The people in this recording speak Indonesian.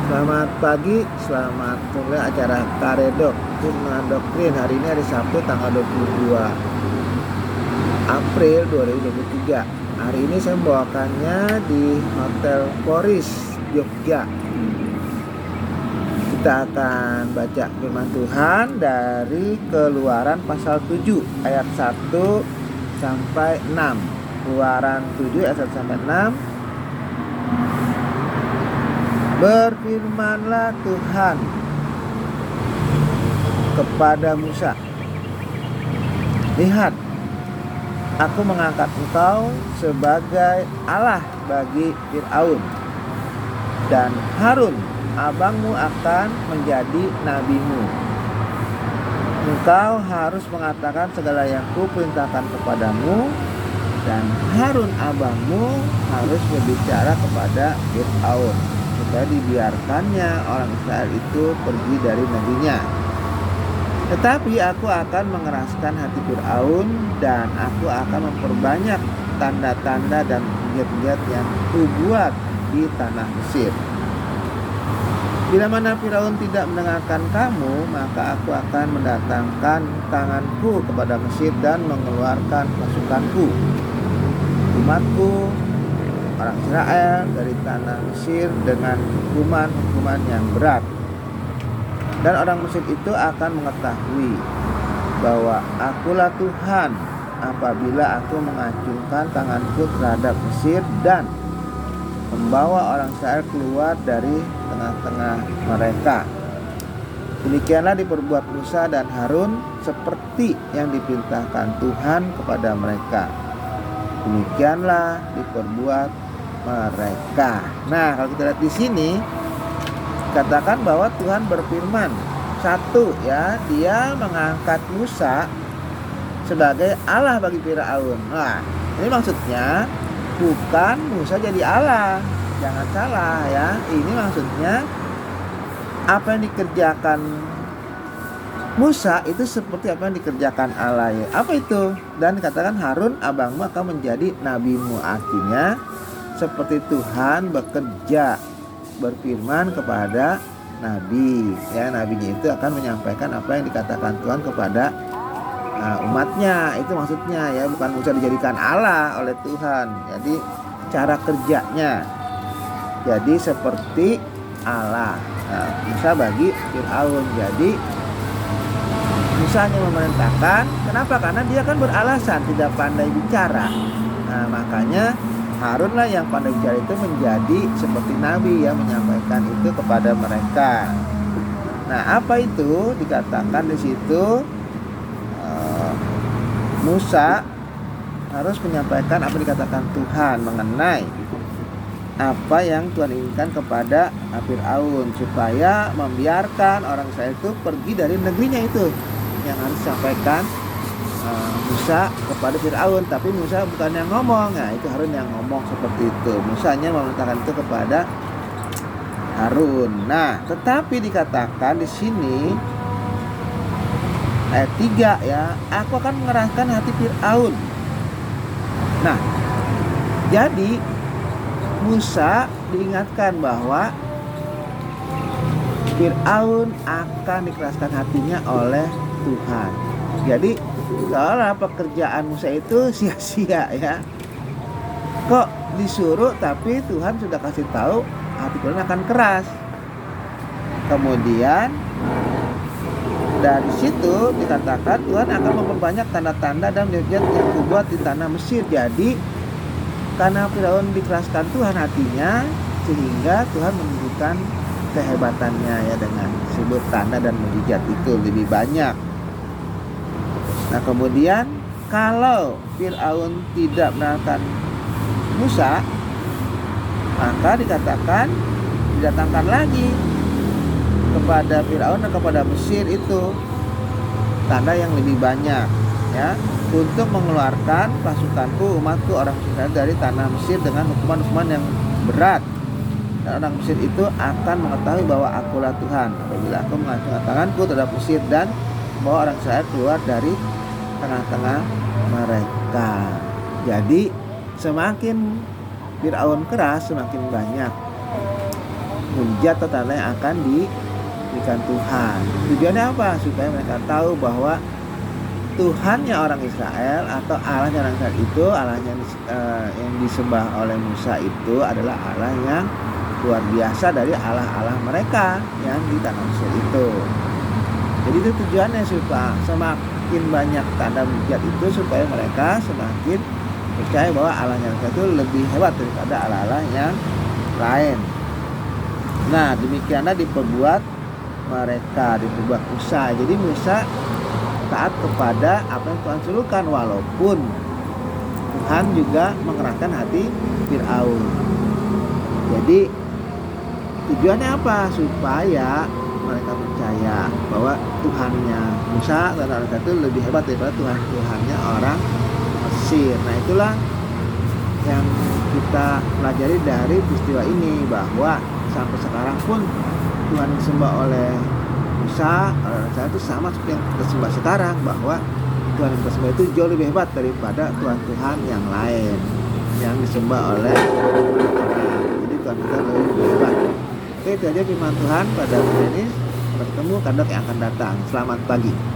Selamat pagi, selamat mulai acara Karedok Firman Doktrin. Hari ini hari Sabtu tanggal 22 April 2023. Hari ini saya membawakannya di Hotel Poris, Jogja. Kita akan baca firman Tuhan dari Keluaran pasal 7 ayat 1 sampai 6. Keluaran 7 ayat 1 sampai 6. Berfirmanlah Tuhan kepada Musa, lihat, aku mengangkat engkau sebagai Allah bagi Fir'aun, dan Harun abangmu akan menjadi nabimu. Engkau harus mengatakan segala yang kuperintahkan kepadamu, dan Harun abangmu harus berbicara kepada Fir'aun, supaya dibiarkannya orang Israel itu pergi dari negerinya. Tetapi aku akan mengeraskan hati Fir'aun, dan aku akan memperbanyak tanda-tanda dan mujizat yang kubuat di tanah Mesir. Bila mana Fir'aun tidak mendengarkan kamu, maka aku akan mendatangkan tanganku kepada Mesir dan mengeluarkan pasukanku, umatku, orang Israel dari tanah Mesir dengan hukuman yang berat. Dan orang Mesir itu akan mengetahui bahwa akulah Tuhan apabila aku mengacungkan tanganku terhadap Mesir dan membawa orang Israel keluar dari tengah-tengah mereka. Demikianlah diperbuat Musa dan Harun seperti yang diperintahkan Tuhan kepada mereka. Demikianlah diperbuat mereka. Nah, kalau kita lihat di sini katakan bahwa Tuhan berfirman. Satu, ya, dia mengangkat Musa sebagai Allah bagi Firaun. Nah, ini maksudnya bukan Musa jadi Allah. Jangan salah, ya. Ini maksudnya apa yang dikerjakan Musa itu seperti apa yang dikerjakan Allah, ya. Apa itu? Dan dikatakan Harun abangmu akan menjadi nabimu. Artinya seperti Tuhan bekerja berfirman kepada nabi, ya, nabinya itu akan menyampaikan apa yang dikatakan Tuhan kepada umatnya. Itu maksudnya, ya, bukan Musa dijadikan Allah oleh Tuhan. Jadi cara kerjanya jadi seperti Allah. Musa bagi Fir'aun. Jadi Musa hanya memerintahkan. Kenapa? Karena dia kan beralasan tidak pandai bicara. Nah, makanya Harunlah yang pandai bicara itu menjadi seperti nabi, yang menyampaikan itu kepada mereka. Nah, apa itu? Dikatakan di situ Musa harus menyampaikan apa dikatakan Tuhan mengenai apa yang Tuhan inginkan kepada Fir'aun, supaya membiarkan orang Israel itu pergi dari negerinya. Itu yang harus disampaikan Musa kepada Fir'aun. Tapi Musa bukan yang ngomong. Nah, itu Harun yang ngomong seperti itu. Musa hanya memerintahkan itu kepada Harun. Nah, tetapi dikatakan di sini ayat 3, ya, aku akan mengeraskan hati Fir'aun. Nah, jadi Musa diingatkan bahwa Fir'aun akan dikeraskan hatinya oleh Tuhan. Jadi seolah pekerjaan Musa itu sia-sia, ya. Kok disuruh tapi Tuhan sudah kasih tahu hati Fir'aun akan keras. Kemudian dari situ dikatakan Tuhan akan memperbanyak tanda-tanda dan mujizat yang kubuat di tanah Mesir. Jadi karena Fir'aun dikeraskan Tuhan hatinya, sehingga Tuhan menunjukkan kehebatannya, ya, dengan sebut tanda dan mujizat itu lebih banyak. Nah, kemudian kalau Fir'aun tidak mendengarkan Musa, maka dikatakan didatangkan lagi kepada Fir'aun dan kepada Mesir itu tanda yang lebih banyak, ya, untuk mengeluarkan pasukanku, umatku, orang Israel dari tanah Mesir dengan hukuman-hukuman yang berat. Dan orang Mesir itu akan mengetahui bahwa akulah Tuhan apabila aku mengacungkan tanganku terhadap Mesir dan membawa orang Israel keluar dari tengah-tengah mereka. Jadi semakin Fir'aun keras, semakin banyak mujizat atau tanda yang akan diberikan Tuhan. Tujuannya apa? Supaya mereka tahu bahwa Tuhannya orang Israel atau Allahnya orang Israel itu, Allahnya yang disembah oleh Musa itu adalah Allah yang luar biasa dari Allah-Allah mereka yang di tanah Mesir itu. Jadi itu tujuannya, supaya semakin banyak tanda mujizat itu supaya mereka semakin percaya bahwa Allahnya mereka itu lebih hebat daripada Allah-Allah yang lain. Nah, demikianlah diperbuat mereka, diperbuat Musa. Jadi Musa taat kepada apa yang Tuhan suruhkan, walaupun Tuhan juga mengerahkan hati Fir'aun. Jadi tujuannya apa? Supaya mereka percaya bahwa Tuhannya Musa dan orang itu lebih hebat daripada Tuhannya orang Mesir. Nah, itulah yang kita pelajari dari peristiwa ini, bahwa sampai sekarang pun Tuhan disembah oleh Musa, orang Israel itu sama seperti yang kita sembah sekarang, bahwa Tuhan yang kita sembah itu jauh lebih hebat daripada Tuhan-Tuhan yang lain yang disembah oleh orang. Jadi Tuhan kita lebih hebat. Oke, itu aja firman Tuhan pada hari ini. Sampai ketemu kandang yang akan datang. Selamat pagi.